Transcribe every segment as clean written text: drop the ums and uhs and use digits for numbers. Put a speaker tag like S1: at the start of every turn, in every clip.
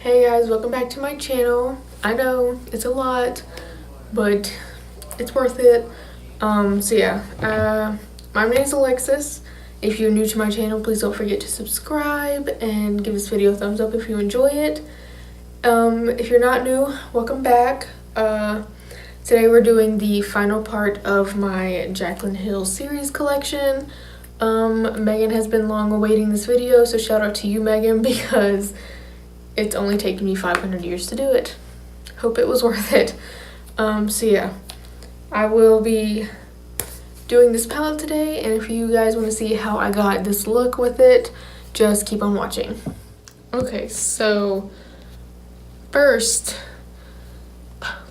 S1: Hey guys, welcome back to my channel. I know it's a lot, but it's worth it. My name is Alexis. If you're new to my channel, please don't forget to subscribe and give this video a thumbs up if you enjoy it. If you're not new, welcome back. Today we're doing the final part of my Jaclyn Hill series collection. Megan has been long awaiting this video, so shout out to you, Megan, because it's only taken me 500 years to do it. Hope it was worth it. I will be doing this palette today, and if you guys want to see how I got this look with it, just keep on watching. Okay, so first,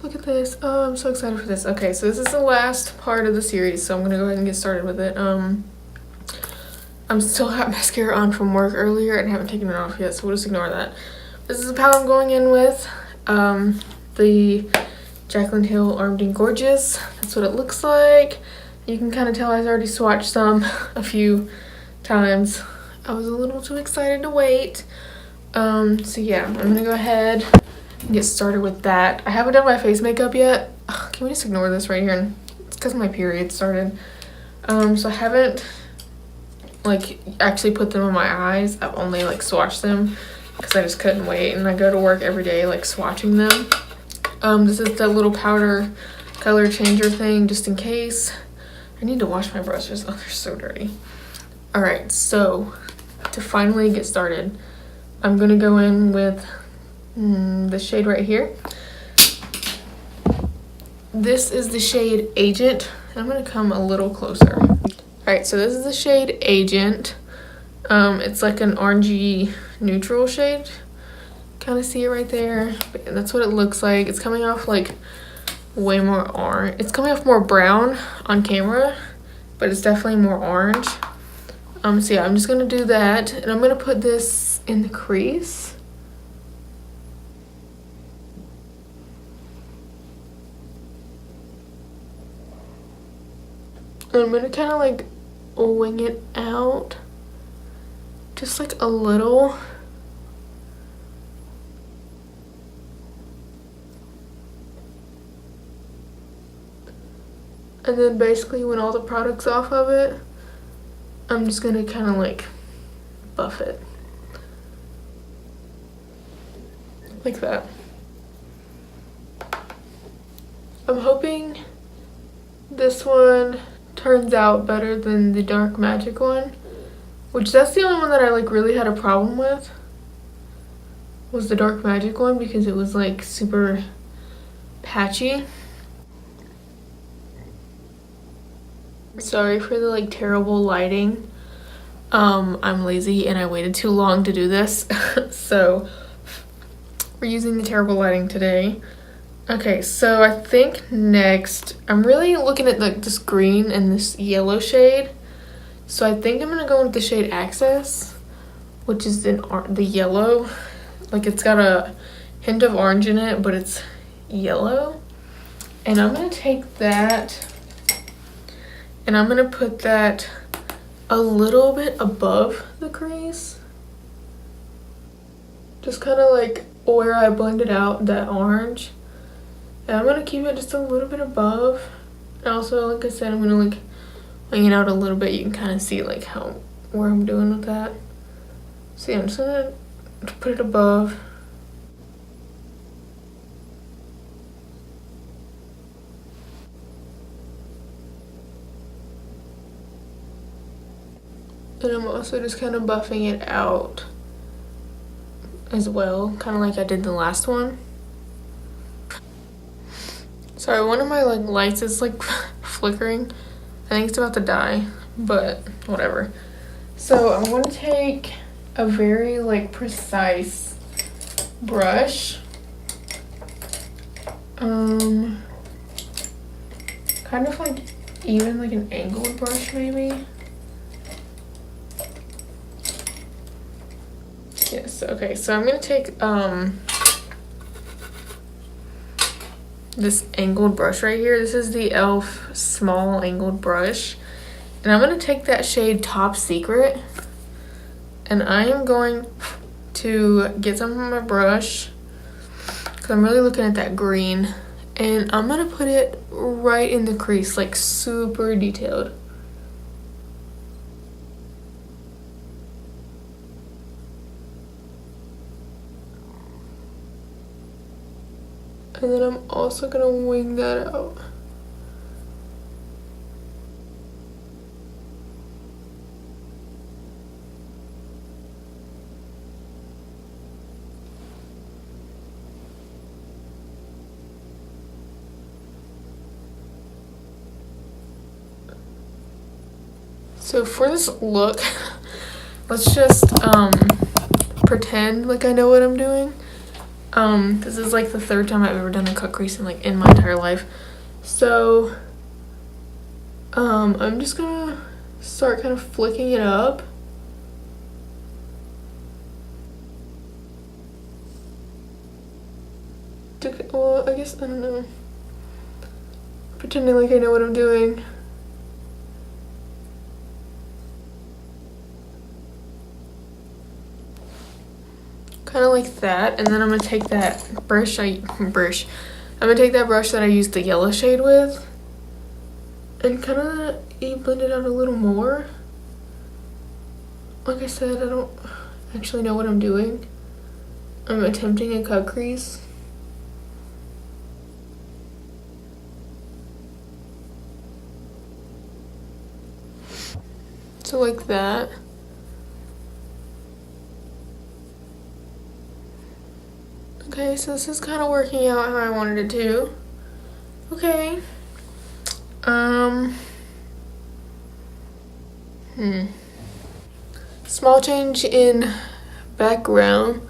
S1: look at this. Oh, I'm so excited for this. Okay, so this is the last part of the series, so I'm gonna go ahead and get started with it. I'm still have mascara on from work earlier and haven't taken it off yet, so we'll just ignore that. This is the palette I'm going in with. The Jaclyn Hill Armed and Gorgeous. That's what it looks like. You can kind of tell I've already swatched some a few times. I was a little too excited to wait. I'm gonna go ahead and get started with that. I haven't done my face makeup yet. Ugh, can we just ignore this right here? It's because my period started. So I haven't actually put them on my eyes. I've only swatched them because I just couldn't wait, and I go to work every day swatching them. This is the little powder color changer thing just in case. I need to wash my brushes. Oh, they're so dirty. All right, so to finally get started, I'm gonna go in with the shade right here. This is the shade Agent. I'm gonna come a little closer. All right, so this is the shade Agent. It's like an orangey neutral shade. Kind of see it right there. But that's what it looks like. It's coming off way more orange. It's coming off more brown on camera, but it's definitely more orange. I'm just gonna do that, and I'm gonna put this in the crease. And I'm gonna kind of wing it out, just a little. And then basically when all the product's off of it, I'm just gonna kind of buff it. Like that. I'm hoping this one turns out better than the Dark Magic one, which that's the only one that I really had a problem with, was the Dark Magic one, because it was super patchy. Sorry for the terrible lighting. I'm lazy and I waited too long to do this. So we're using the terrible lighting today. Okay, so I think next I'm really looking at this green and this yellow shade. So I think I'm gonna go with the shade Access, which is the yellow. It's got a hint of orange in it, but it's yellow. And I'm gonna take that and I'm gonna put that a little bit above the crease. Just kind of where I blended out that orange. And I'm gonna keep it just a little bit above. And also, like I said, I'm gonna wing it out a little bit. You can kind of see where I'm doing with that. So yeah, I'm just gonna put it above. And I'm also just kind of buffing it out as well, kind of like I did the last one. Sorry, one of my lights is flickering. I think it's about to die, but whatever. So I'm going to take a very precise brush. Kind of even an angled brush maybe. Yes, okay, so I'm gonna take this angled brush right here. This is the e.l.f. small angled brush, and I'm gonna take that shade Top Secret, and I am going to get some from my brush, because I'm really looking at that green, and I'm gonna put it right in the crease, like super detailed. And then I'm also gonna wing that out. So for this look, let's just pretend like I know what I'm doing. This is like the third time I've ever done a cut crease in my entire life. So I'm just gonna start kind of flicking it up. Well, I guess, I don't know. Pretending like I know what I'm doing. Kind of like that, and then I'm gonna take that brush I'm gonna take that brush that I used the yellow shade with and kind of blend it out a little more. Like I said, I don't actually know what I'm doing. I'm attempting a cut crease. So like that. Okay, so this is kind of working out how I wanted it to. Okay. Small change in background.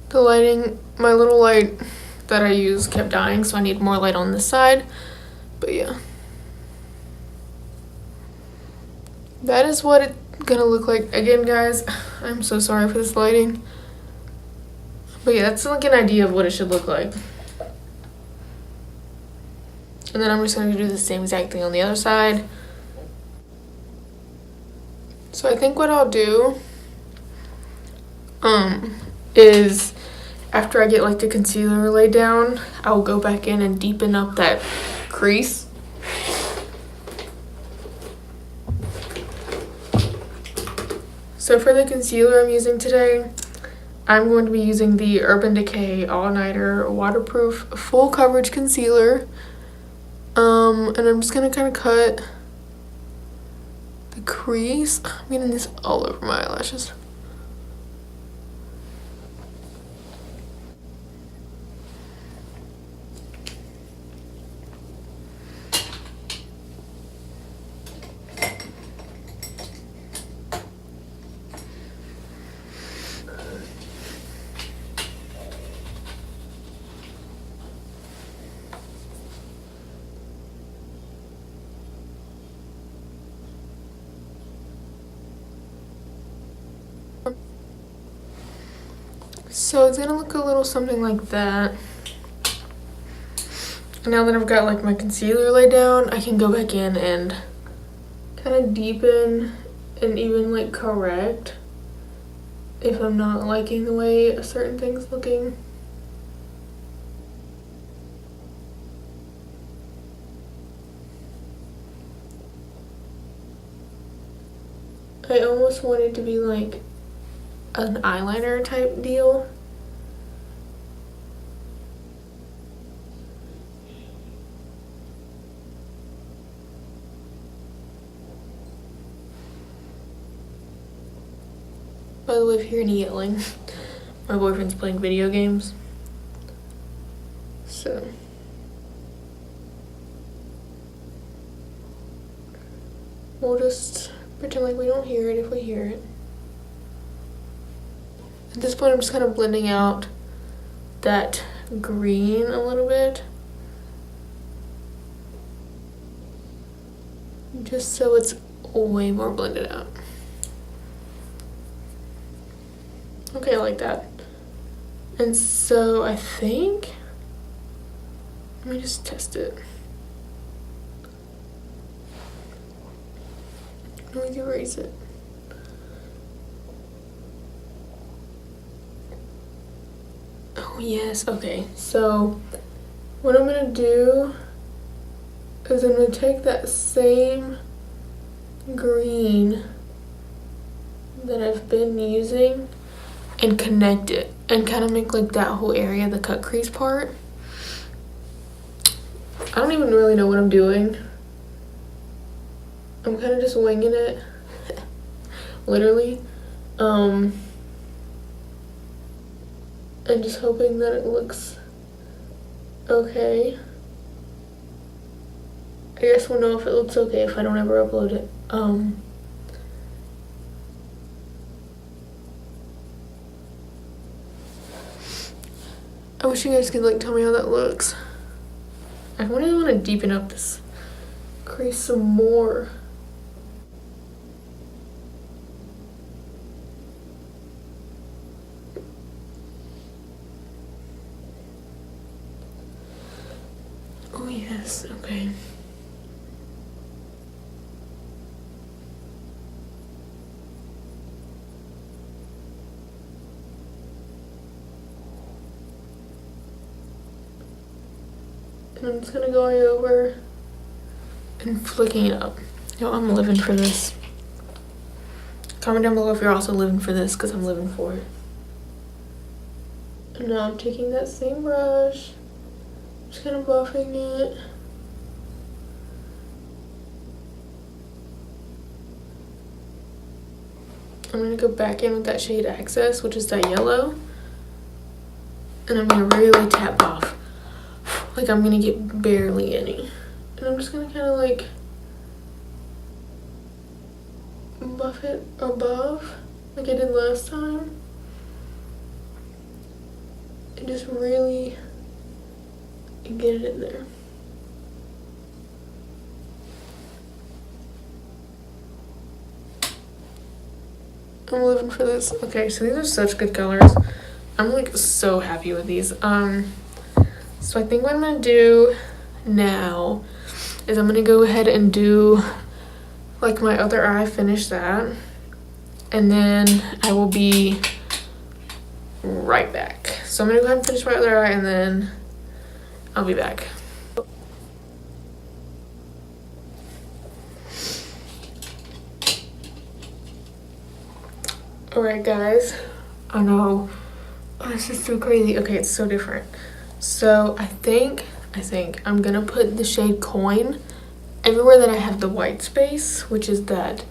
S1: The lighting, my little light that I use kept dying, so I need more light on this side. But yeah. That is what it's gonna look like. Again, guys, I'm so sorry for this lighting. But yeah, that's like an idea of what it should look like. And then I'm just going to do the same exact thing on the other side. So I think what I'll do is after I get like the concealer laid down, I'll go back in and deepen up that crease. So for the concealer I'm using today, I'm going to be using the Urban Decay All Nighter Waterproof Full Coverage Concealer. And I'm just going to kind of cut the crease. I'm getting this all over my eyelashes. So it's gonna look a little something like that. Now that I've got like my concealer laid down, I can go back in and kind of deepen and even like correct if I'm not liking the way a certain thing's looking. I almost want it to be like an eyeliner type deal. By the way, if you hear any yelling, my boyfriend's playing video games. So we'll just pretend like we don't hear it if we hear it. At this point, I'm just kind of blending out that green a little bit. Just so it's way more blended out. Okay, like that. And so I think, let me just test it. Let me erase it. Oh yes, okay. So what I'm gonna do is I'm gonna take that same green that I've been using and connect it and kind of make like that whole area the cut crease part. I don't even really know what I'm doing. I'm kind of just winging it, literally. And just hoping that it looks okay. I guess we'll know if it looks okay if I don't ever upload it. I wish you guys could like tell me how that looks. I really want to deepen up this crease some more. Oh yes, okay. And I'm just gonna go over and flicking it up. Yo, I'm living for this. Comment down below if you're also living for this, because I'm living for it. And now I'm taking that same brush, just kind of buffing it. I'm gonna go back in with that shade Access, which is that yellow. And I'm gonna really tap off. Like I'm gonna get barely any. And I'm just gonna kind of like buff it above like I did last time. And just really get it in there. I'm living for this. Okay, so these are such good colors. I'm like so happy with these. So I think what I'm gonna do now is I'm gonna go ahead and do like my other eye, finish that, and then I will be right back. So I'm gonna go ahead and finish my other eye and then I'll be back. Alright guys, I know, oh, this is so crazy. Okay, it's so different. So I think I'm gonna put the shade Coin everywhere that I have the white space, which is that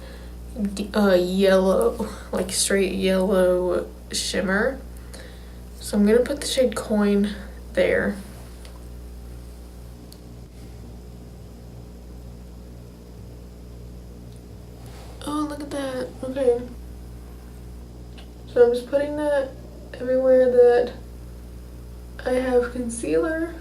S1: yellow, like straight yellow shimmer. So I'm gonna put the shade Coin there. Oh, look at that. Okay. So I'm just putting that everywhere that I have concealer.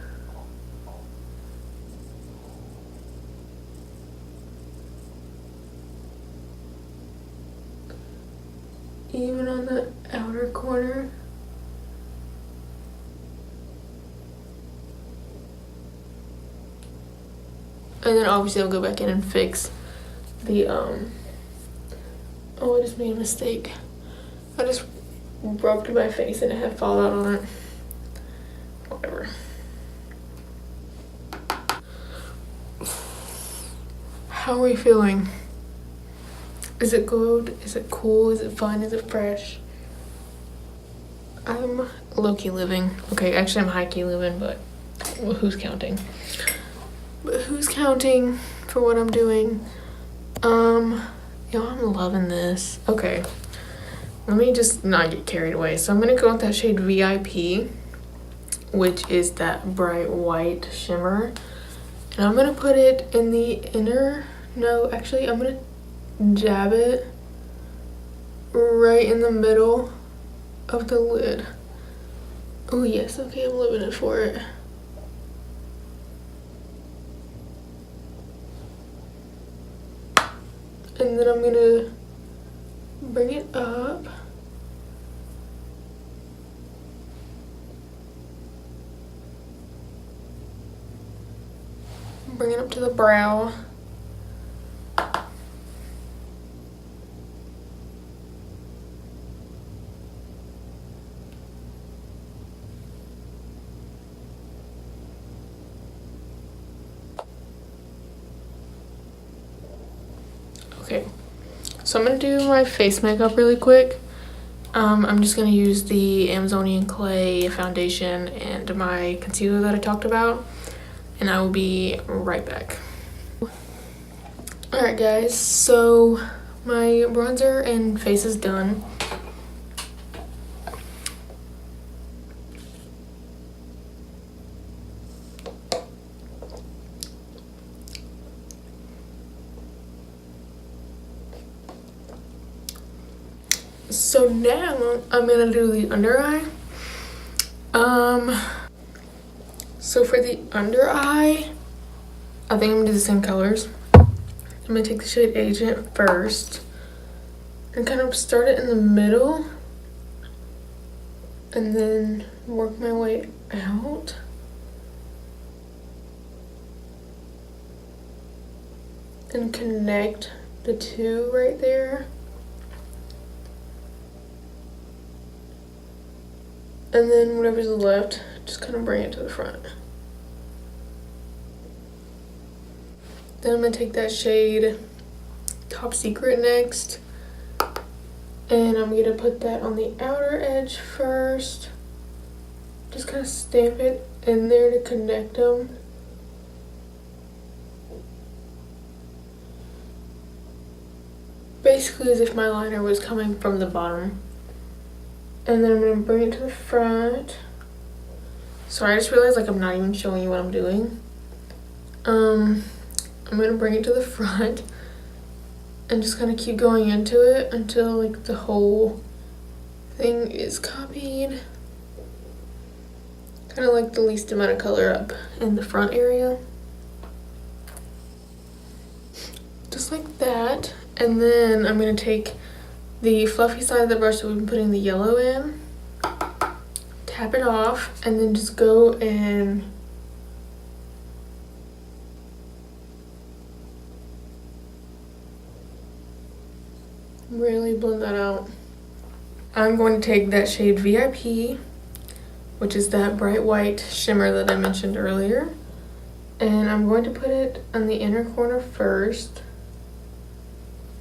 S1: Even on the outer corner. And then obviously I'll go back in and fix the, oh, I just made a mistake. I just rubbed my face and it had fallout on it. Whatever. How are we feeling? Is it good? Is it cool? Is it fun? Is it fresh? I'm low-key living. Okay, actually I'm high-key living, but well, who's counting? But who's counting for what I'm doing? Yo, I'm loving this. Okay, let me just not get carried away. So I'm gonna go with that shade VIP, which is that bright white shimmer. And I'm gonna put it in the inner, no, actually I'm gonna dab it right in the middle of the lid. Oh yes, okay, I'm living it for it. And then I'm gonna bring it up. Bring it up to the brow. So I'm gonna do my face makeup really quick. I'm just gonna use the Amazonian Clay foundation and my concealer that I talked about, and I will be right back. Alright guys, so my bronzer and face is done. So now I'm gonna do the under eye. So for the under eye, I think I'm gonna do the same colors. I'm gonna take the shade Agent first and kind of start it in the middle and then work my way out. And connect the two right there. And then whatever's left, just kind of bring it to the front. Then I'm gonna take that shade Top Secret next. And I'm gonna put that on the outer edge first. Just kind of stamp it in there to connect them. Basically as if my liner was coming from the bottom. And then I'm going to bring it to the front. Sorry, I just realized like I'm not even showing you what I'm doing. I'm going to bring it to the front and just kind of keep going into it until like the whole thing is copied. Kind of like the least amount of color up in the front area. Just like that. And then I'm going to take the fluffy side of the brush that we've been putting the yellow in, tap it off, and then just go and really blend that out. I'm going to take that shade VIP, which is that bright white shimmer that I mentioned earlier, and I'm going to put it on the inner corner first.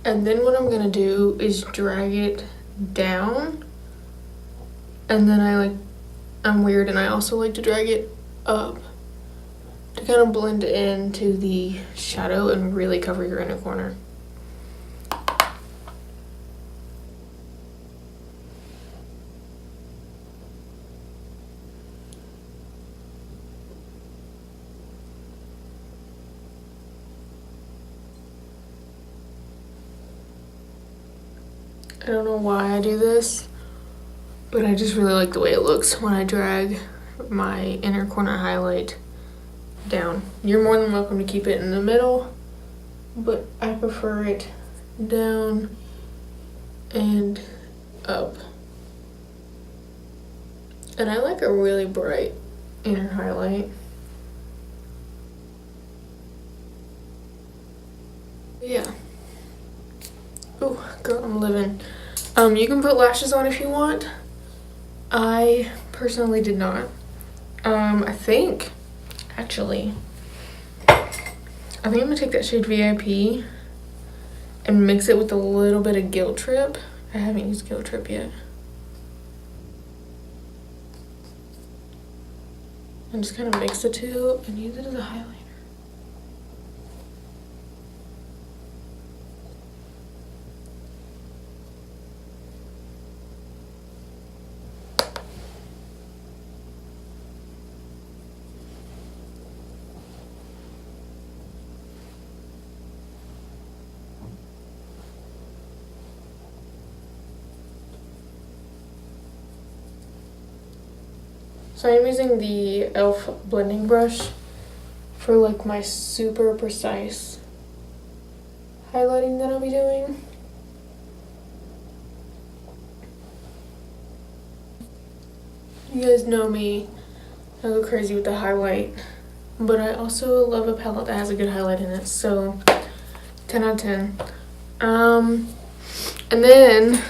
S1: And then what I'm gonna do is drag it down, and then I'm weird and I also like to drag it up to kind of blend into the shadow and really cover your inner corner. I don't know why I do this, but I just really like the way it looks when I drag my inner corner highlight down. You're more than welcome to keep it in the middle, but I prefer it down and up. And I like a really bright inner highlight. Yeah. Oh, girl, I'm living. You can put lashes on if you want. I personally did not. I think I'm gonna take that shade VIP and mix it with a little bit of Guilt Trip. I haven't used Guilt Trip yet. And just kind of mix the two and use it as a highlighter. So I'm using the e.l.f. blending brush for like my super precise highlighting that I'll be doing. You guys know me, I go crazy with the highlight, but I also love a palette that has a good highlight in it, so 10 out of 10. And then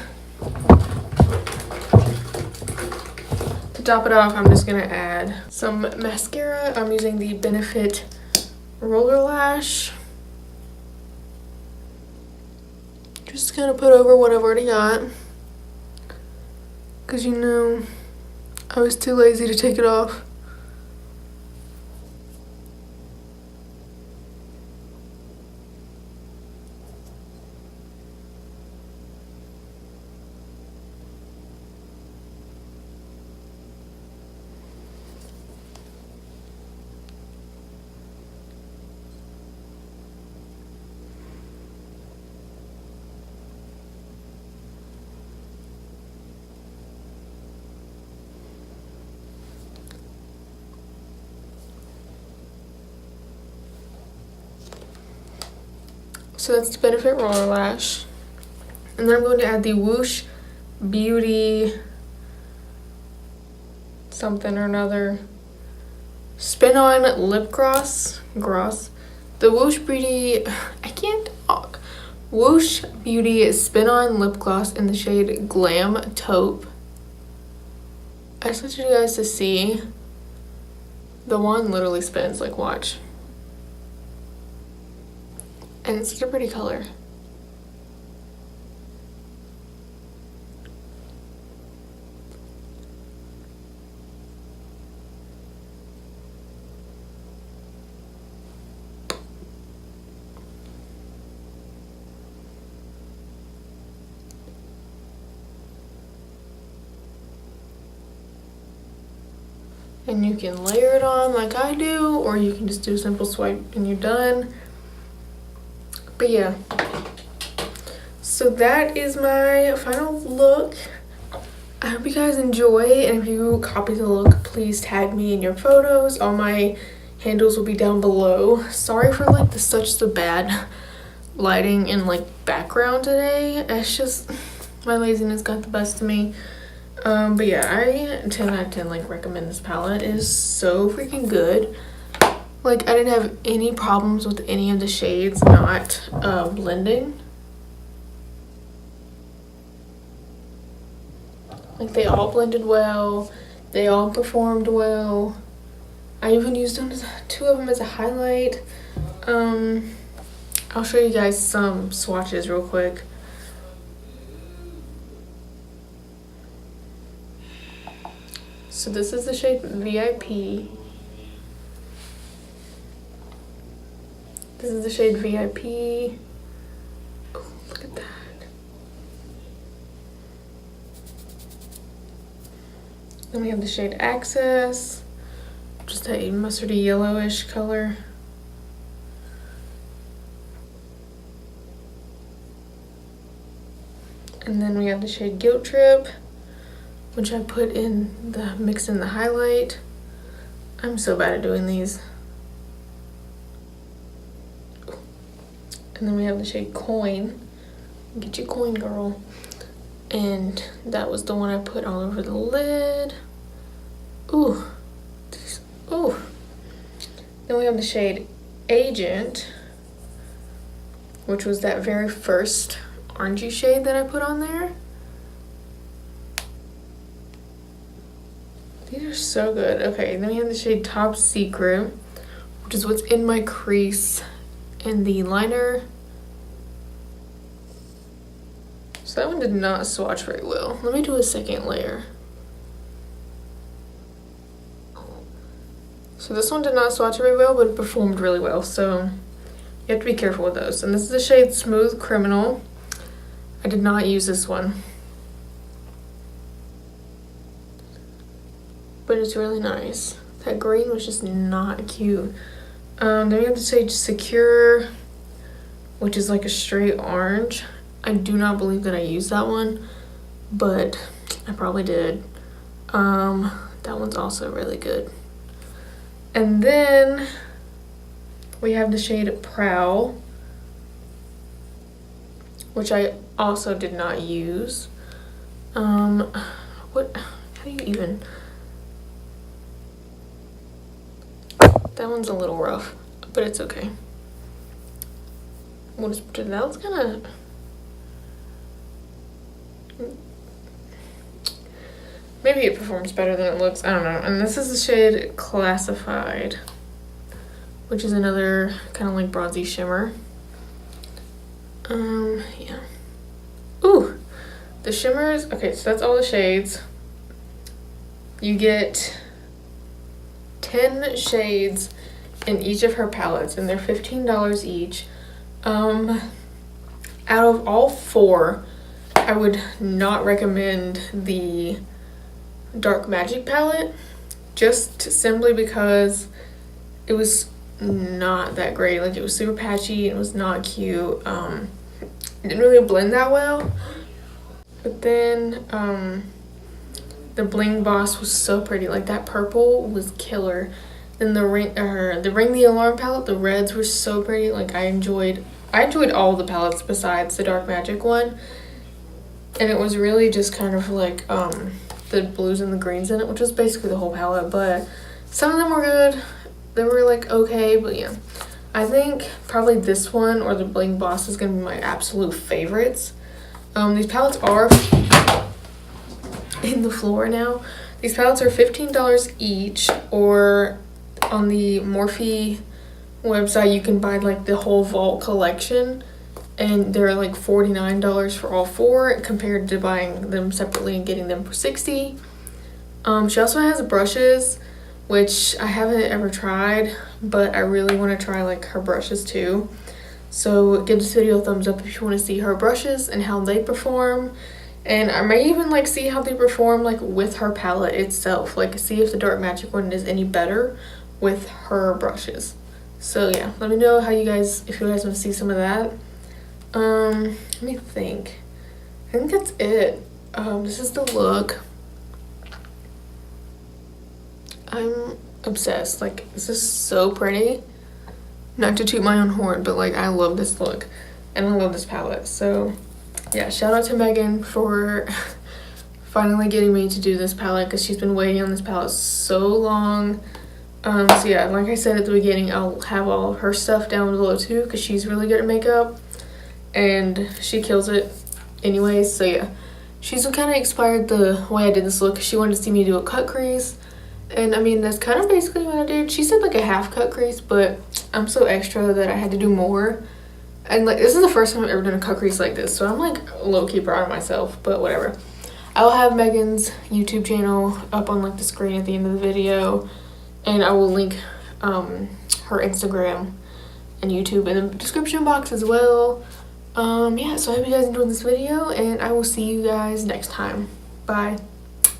S1: to top it off, I'm just gonna add some mascara. I'm using the Benefit Roller Lash. Just kind of put over what I've already got. Because, you know, I was too lazy to take it off. So that's the Benefit Roller Lash. And then I'm going to add the Whoosh Beauty something or another Spin-On Lip Gloss. The Whoosh Beauty, I can't talk. Whoosh Beauty Spin-On Lip Gloss in the shade Glam Taupe. I just want you guys to see. The wand literally spins, like watch. And it's such a pretty color. And you can layer it on like I do, or you can just do a simple swipe and you're done. But yeah, so that is my final look. I hope you guys enjoy, and if you copy the look, please tag me in your photos. All my handles will be down below. Sorry for like such the bad lighting and like background today. It's just my laziness got the best of me. But yeah, I 10 out of 10 like recommend this palette. It is so freaking good. Like, I didn't have any problems with any of the shades not blending. Like, they all blended well. They all performed well. I even used them as, 2 of them as a highlight. I'll show you guys some swatches real quick. So this is the shade VIP. This is the shade VIP. Oh, look at that. Then we have the shade Access, just a mustardy yellowish color. And then we have the shade Guilt Trip, which I put in the mixed in the highlight. I'm so bad at doing these. And then we have the shade Coin. Get your coin, girl. And that was the one I put all over the lid. Ooh. Ooh. Then we have the shade Agent, which was that very first orangey shade that I put on there. These are so good. Okay, then we have the shade Top Secret, which is what's in my crease in the liner. So that one did not swatch very well. Let me do a second layer. So this one did not swatch very well, but it performed really well. So you have to be careful with those. And this is the shade Smooth Criminal. I did not use this one, but it's really nice. That green was just not cute. Then we have the shade Secure, which is like a straight orange. I do not believe that I used that one, but I probably did. That one's also really good. And then we have the shade Prowl, which I also did not use. How do you even? That one's a little rough, but it's okay. We'll just put it, that one's kind of, maybe it performs better than it looks, I don't know. And this is the shade Classified, which is another kind of like bronzy shimmer. Yeah. Ooh, the shimmers. Okay, so that's all the shades. You get 10 shades in each of her palettes, and they're $15 each. Out of all 4, I would not recommend the Dark Magic palette, just simply because it was not that great. Like, it was super patchy, it was not cute. It didn't really blend that well. But then the Bling Boss was so pretty. Like, that purple was killer. Then the Ring the Alarm palette, the reds were so pretty. Like, I enjoyed all the palettes besides the Dark Magic one. And it was really just kind of like the blues and the greens in it, which was basically the whole palette. But some of them were good. They were like okay, but yeah. I think probably this one or the Bling Boss is gonna be my absolute favorites. These palettes are in the floor now. These palettes are $15 each, or on the Morphe website you can buy like the whole vault collection, and they're like $49 for all 4 compared to buying them separately and getting them for $60. She also has brushes, which I haven't ever tried, but I really want to try like her brushes too. So give this video a thumbs up if you want to see her brushes and how they perform. And I may even like see how they perform like with her palette itself, like see if the Dark Magic one is any better with her brushes. So yeah, let me know how you guys, if you guys want to see some of that. Let me think. I think that's it. This is the look. I'm obsessed. Like, this is so pretty. Not to toot my own horn, but like I love this look and I love this palette. So yeah, shout out to Megan for finally getting me to do this palette, because she's been waiting on this palette so long. So yeah, like I said at the beginning, I'll have all of her stuff down below too, because she's really good at makeup and she kills it anyways. So yeah, she's kind of inspired the way I did this look. She wanted to see me do a cut crease, and I mean that's kind of basically what I did. She said like a half cut crease, but I'm so extra that I had to do more. And like, this is the first time I've ever done a cut crease like this, so I'm like low-key proud of myself, but whatever. I'll have Megan's YouTube channel up on like the screen at the end of the video, and I will link her Instagram and YouTube in the description box as well. Yeah, so I hope you guys enjoyed this video, and I will see you guys next time. Bye.